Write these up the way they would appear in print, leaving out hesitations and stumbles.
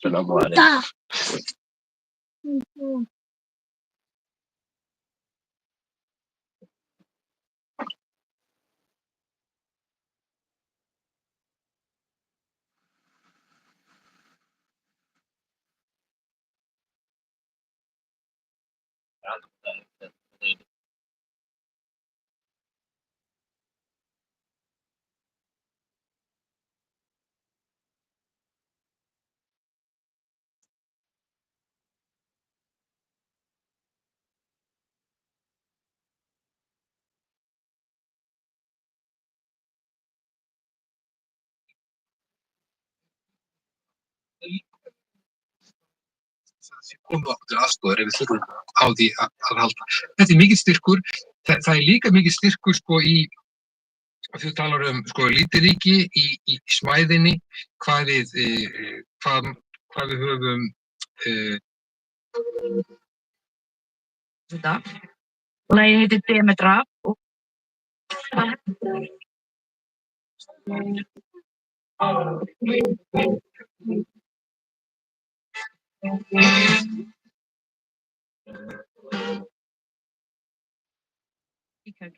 السلام عليكم. Koma okkur til aðstoðar ef við þurfum á því að halda. Þetta mikill styrkur. Það líka mikill styrkur sko í, þú talar sko lítið ríki í smæðinni, hvað við höfum Lagið heitir Demetra og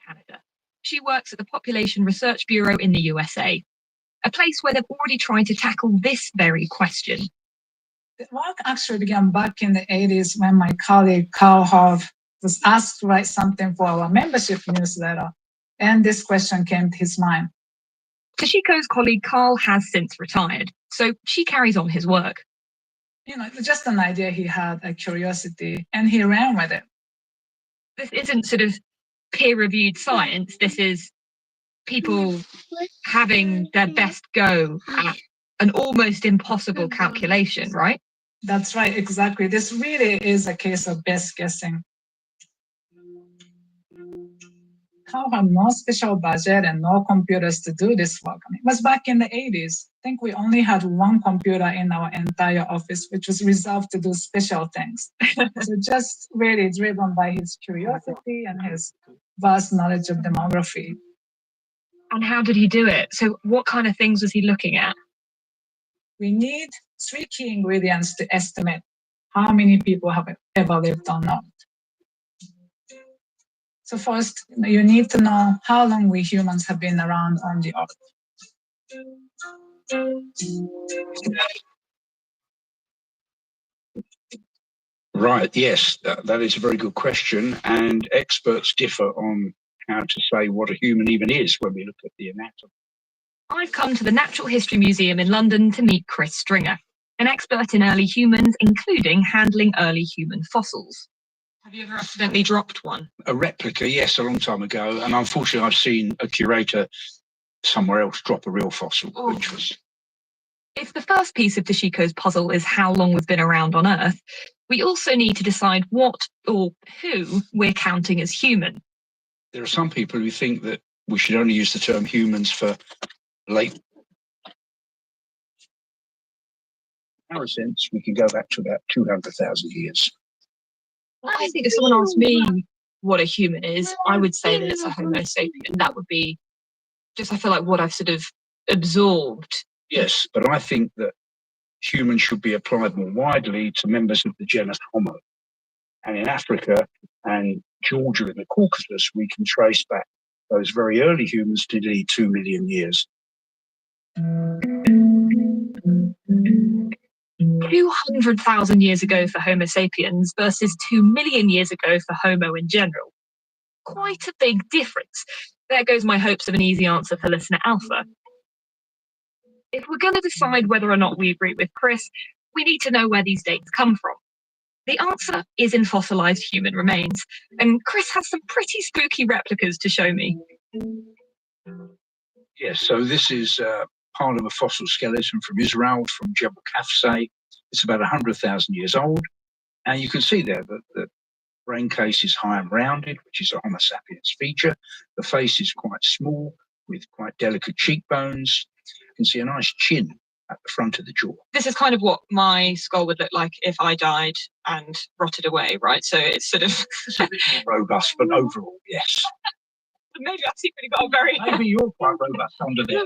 Canada. She works at the Population Research Bureau in the USA, a place where they've already tried to tackle this very question. The work actually began back in the 80s when my colleague Carl Hove was asked to write something for our membership newsletter, and this question came to his mind. Toshiko's colleague Carl has since retired, so she carries on his work. Just an idea he had, a curiosity, and he ran with it. This isn't sort of peer-reviewed science. This is people having their best go at an almost impossible calculation, right? That's right, exactly. This really is a case of best guessing. Carl had no special budget and no computers to do this work. It was back in the 80s. I think we only had one computer in our entire office, which was reserved to do special things. So just really driven by his curiosity and his vast knowledge of demography. And how did he do it? So what kind of things was he looking at? We need 3 key ingredients to estimate how many people have ever lived on Earth. So first, you need to know how long we humans have been around on the Earth. Right, yes, that is a very good question, and experts differ on how to say what a human even is when we look at the anatomy. I've come to the Natural History Museum in London to meet Chris Stringer, an expert in early humans, including handling early human fossils. Have you ever accidentally dropped one? A replica, yes, a long time ago, and unfortunately I've seen a curator somewhere else drop a real fossil, which was... If the first piece of Toshiko's puzzle is how long we've been around on Earth, we also need to decide what or who we're counting as human. There are some people who think that we should only use the term humans for late. In our sense, we can go back to about 200,000 years. I think if someone asked me what a human is, I would say that it's a Homo sapien. That would be just, I feel like, what I've sort of absorbed. Yes, but I think that humans should be applied more widely to members of the genus Homo. And in Africa and Georgia in the Caucasus, we can trace back those very early humans to nearly 2 million years. 200,000 years ago for Homo sapiens versus 2 million years ago for Homo in general. Quite a big difference. There goes my hopes of an easy answer for listener Alpha. If we're going to decide whether or not we agree with Chris, we need to know where these dates come from. The answer is in fossilized human remains, and Chris has some pretty spooky replicas to show me. Yes, so this is part of a fossil skeleton from Israel, from Jebel Kafse. It's about 100,000 years old, and you can see there that the brain case is high and rounded, which is a Homo sapiens feature. The face is quite small, with quite delicate cheekbones. You can see a nice chin at the front of the jaw. This is kind of what my skull would look like if I died and rotted away, right? So it's sort of... It's a bit more robust, but overall, yes. Maybe I've secretly got a very... Maybe you're quite robust under there.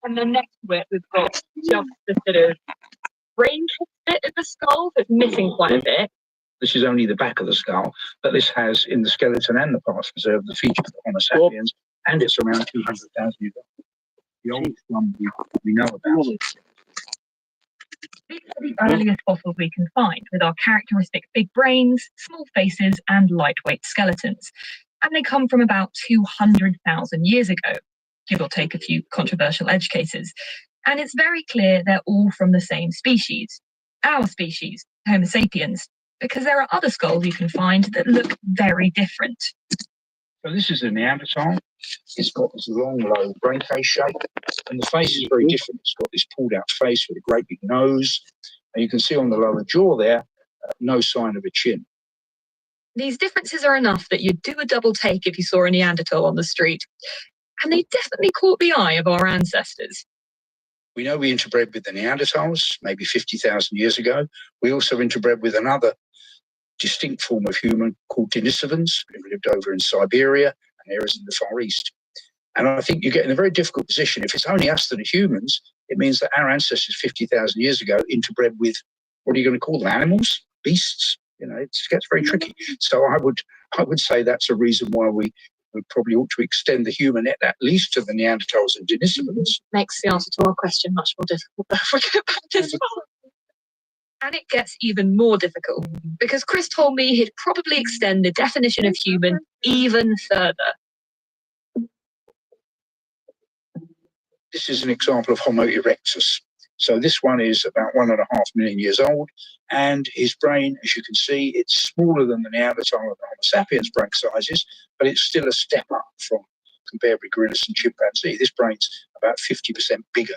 And then next to it, we've got just the sort of brain bit of the skull that's missing quite a bit. This is only the back of the skull, but this has in the skeleton and the parts preserved the features of Homo sapiens, and it's around 200,000 years old. The oldest one we know about. These are the earliest fossils we can find, with our characteristic big brains, small faces, and lightweight skeletons. And they come from about 200,000 years ago, give or take a few controversial edge cases. And it's very clear they're all from the same species, our species, Homo sapiens, because there are other skulls you can find that look very different. So this is a Neanderthal. It's got this long, low brain case shape, and the face is very different. It's got this pulled-out face with a great big nose, and you can see on the lower jaw there, no sign of a chin. These differences are enough that you'd do a double take if you saw a Neanderthal on the street, and they definitely caught the eye of our ancestors. We know we interbred with the Neanderthals, maybe 50,000 years ago. We also interbred with another distinct form of human called Denisovans, who lived over in Siberia and areas in the Far East. And I think you get in a very difficult position. If it's only us that are humans, it means that our ancestors 50,000 years ago interbred with, what are you going to call them, animals, beasts? You know, it gets very tricky. So I would say that's a reason why we probably ought to extend the human at least to the Neanderthals and Denisovans. Makes the answer to our question much more difficult if we get back this far. And it gets even more difficult, because Chris told me he'd probably extend the definition of human even further. This is an example of Homo erectus. So this one is about 1.5 million years old, and his brain, as you can see, it's smaller than the Neanderthal and the Homo sapiens brain sizes, but it's still a step up from compared with gorillas and chimpanzee. This brain's about 50% bigger.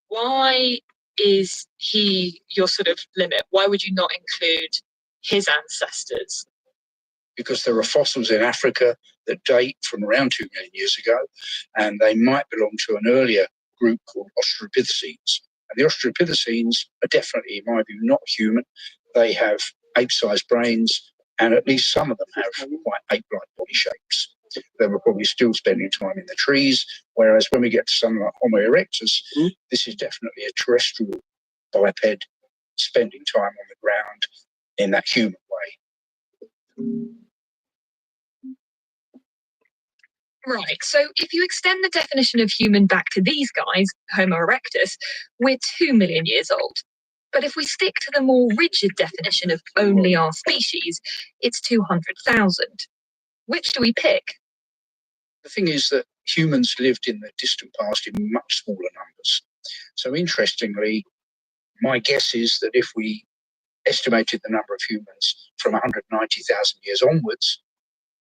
Why is he your sort of limit? Why would you not include his ancestors? Because there are fossils in Africa that date from around 2 million years ago, and they might belong to an earlier group called Australopithecines. And the Australopithecines are definitely, in my view, not human. They have ape-sized brains, and at least some of them have quite ape-like body shapes. They were probably still spending time in the trees, whereas when we get to something like Homo erectus, this is definitely a terrestrial biped spending time on the ground in that human way. Right, so if you extend the definition of human back to these guys, Homo erectus, we're 2 million years old. But if we stick to the more rigid definition of only our species, it's 200,000. Which do we pick? The thing is that humans lived in the distant past in much smaller numbers. So interestingly, my guess is that if we estimated the number of humans from 190,000 years onwards,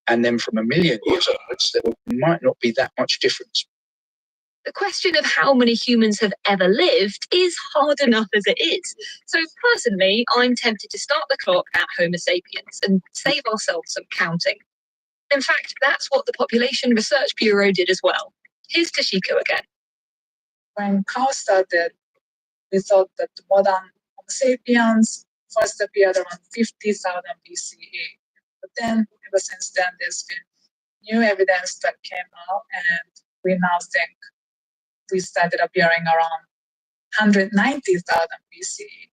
and then from 1 million years onwards, there might not be that much difference. The question of how many humans have ever lived is hard enough as it is. So personally, I'm tempted to start the clock at Homo sapiens and save ourselves some counting. In fact, that's what the Population Research Bureau did as well. Here's Toshiko again. When Carl started, we thought that modern Homo sapiens first appeared around 50,000 BCE. But then, ever since then, there's been new evidence that came out, and we now think we started appearing around 190,000 BCE.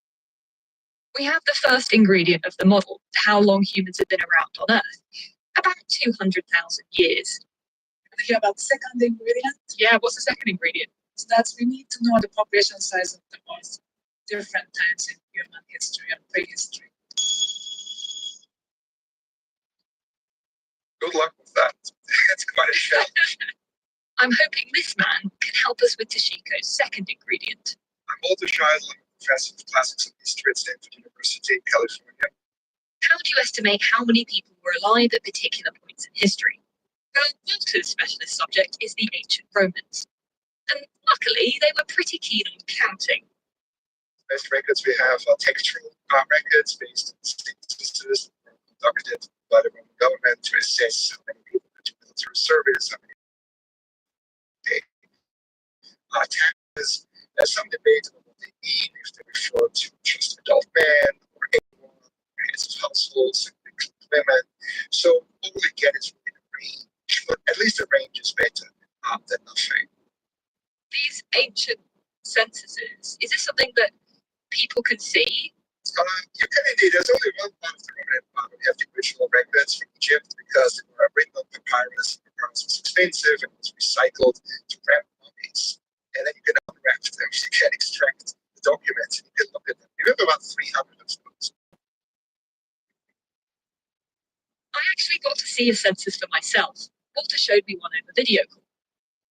We have the first ingredient of the model, how long humans have been around on Earth. About 200,000 years. Want to hear about the second ingredient? Yeah, what's the second ingredient? So that's we need to know the population size of the Earth, different times in human history and prehistory. Good luck with that. It's quite a show. I'm hoping this man can help us with Toshiko's second ingredient. I'm Walter Scheidel. I'm a professor of classics and history at Stanford University in California. How do you estimate how many people were alive at particular points in history? Well, Walter's specialist subject is the ancient Romans. And luckily, they were pretty keen on counting. The best records we have are textual records based on censuses that were conducted by the Roman government to assess how many people went to military service, how many taxes. There's some debate about what they mean, if they refer to just adult men or anyone, heads of households, and women. people can see? You can indeed. There's only one part of the Roman Empire. We have the original records from Egypt because they were written on papyrus. Papyrus was expensive and was recycled to wrap mummies. And then you can unwrap them. You can extract the documents and you can look at them. You have about 300 of those. I actually got to see a census for myself. Walter showed me one over video call.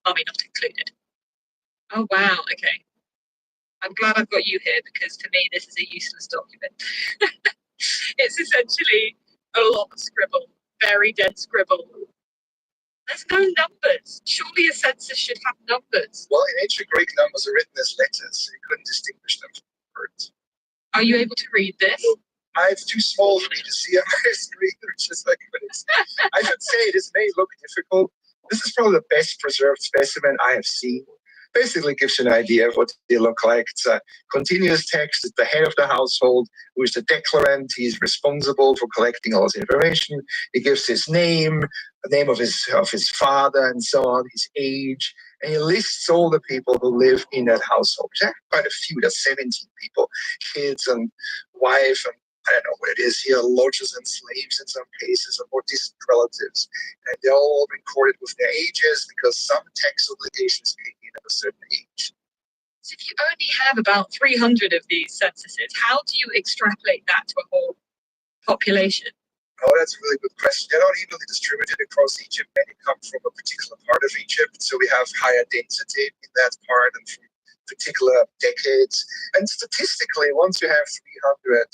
Mummy not included. Oh, wow. Okay. I'm glad I've got you here because to me, this is a useless document. It's essentially a lot of scribble, very dense scribble. There's no numbers. Surely a census should have numbers. Well, in ancient Greek, numbers are written as letters, so you couldn't distinguish them from words. Are you able to read this? It's too small for me to see on my screen, which is like, but I should say this may look difficult. This is probably the best preserved specimen I have seen. Basically gives you an idea of what they look like. It's a continuous text. It's the head of the household, who is the declarant. He's responsible for collecting all this information. He gives his name, the name of his father, and so on, his age, and he lists all the people who live in that household. There's quite a few. There's 17 people, kids and wife, and I don't know what it is here, lodgers and slaves in some cases, or more distant relatives. And they're all recorded with their ages because some tax obligations kick in at a certain age. So if you only have about 300 of these censuses, how do you extrapolate that to a whole population? Oh, that's a really good question. They're not evenly distributed across Egypt. Many come from a particular part of Egypt, so we have higher density in that part and from particular decades. And statistically, once you have 300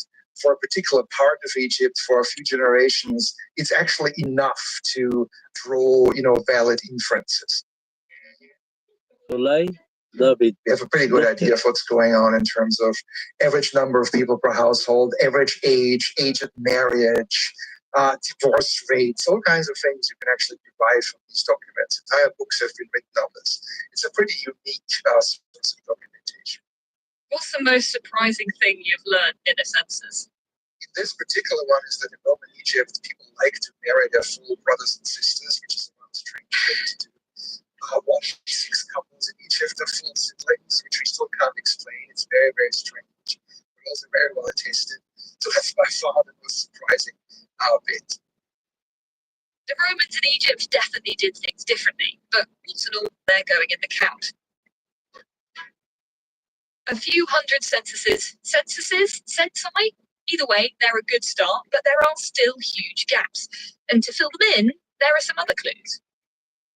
for a particular part of Egypt for a few generations, it's actually enough to draw, valid inferences. We have a pretty good idea of what's going on in terms of average number of people per household, average age of marriage, divorce rates, all kinds of things you can actually derive from these documents. Entire books have been written on this. It's a pretty unique source of documentation. What's the most surprising thing you've learned in a census? This particular one is that in Roman Egypt, people like to marry their full brothers and sisters, which is a rather strange thing to do. 1/6 couples in Egypt are full siblings, which we still can't explain. It's very, very strange, but also very well attested. So that's by far the most surprising bit. The Romans in Egypt definitely did things differently, but what's an all they're going in the count? A few hundred censuses, censi? Either way, they're a good start, but there are still huge gaps. And to fill them in, there are some other clues.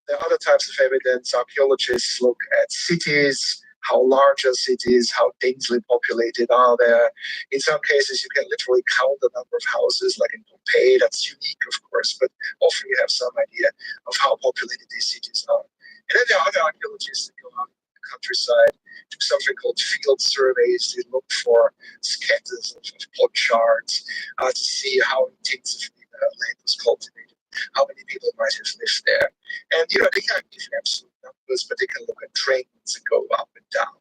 There are other types of evidence. Archaeologists look at cities, how large are cities, how densely populated are they. In some cases, you can literally count the number of houses, like in Pompeii. That's unique, of course, but often you have some idea of how populated these cities are. And then there are other archaeologists that go out in the countryside, do something called field surveys. They look for scatters of plot charts to see how intensively the land was cultivated, how many people might have lived there. And, they can't give you absolute numbers, but they can look at trends and go up and down.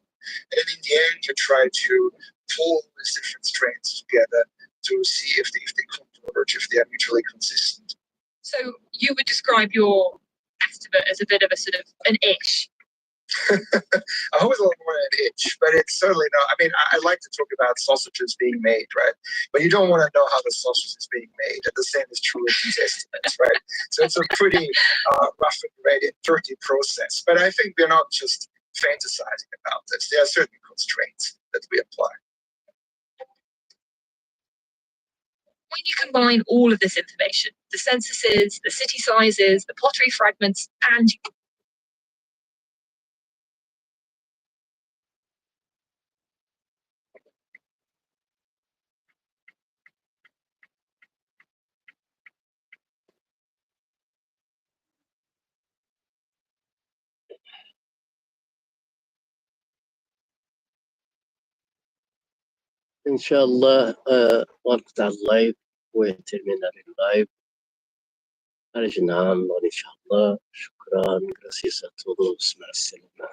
And then in the end, you try to pull these different trends together to see if they converge, if they are mutually consistent. So you would describe your estimate as a bit of a sort of an ish. I hope it's a little more than an inch, but it's certainly not. I mean, I like to talk about sausages being made, right? But you don't want to know how the sausage is being made. And the same is true with these estimates, right? So it's a pretty rough and ready and dirty process. But I think we're not just fantasizing about this. There are certain constraints that we apply. When you combine all of this information, the censuses, the city sizes, the pottery fragments, and إن شاء الله نقطع اللايف وترمينا اللايف. أرجع نعم إن شاء الله. شكرا. Gracias a todos. مع السلامة.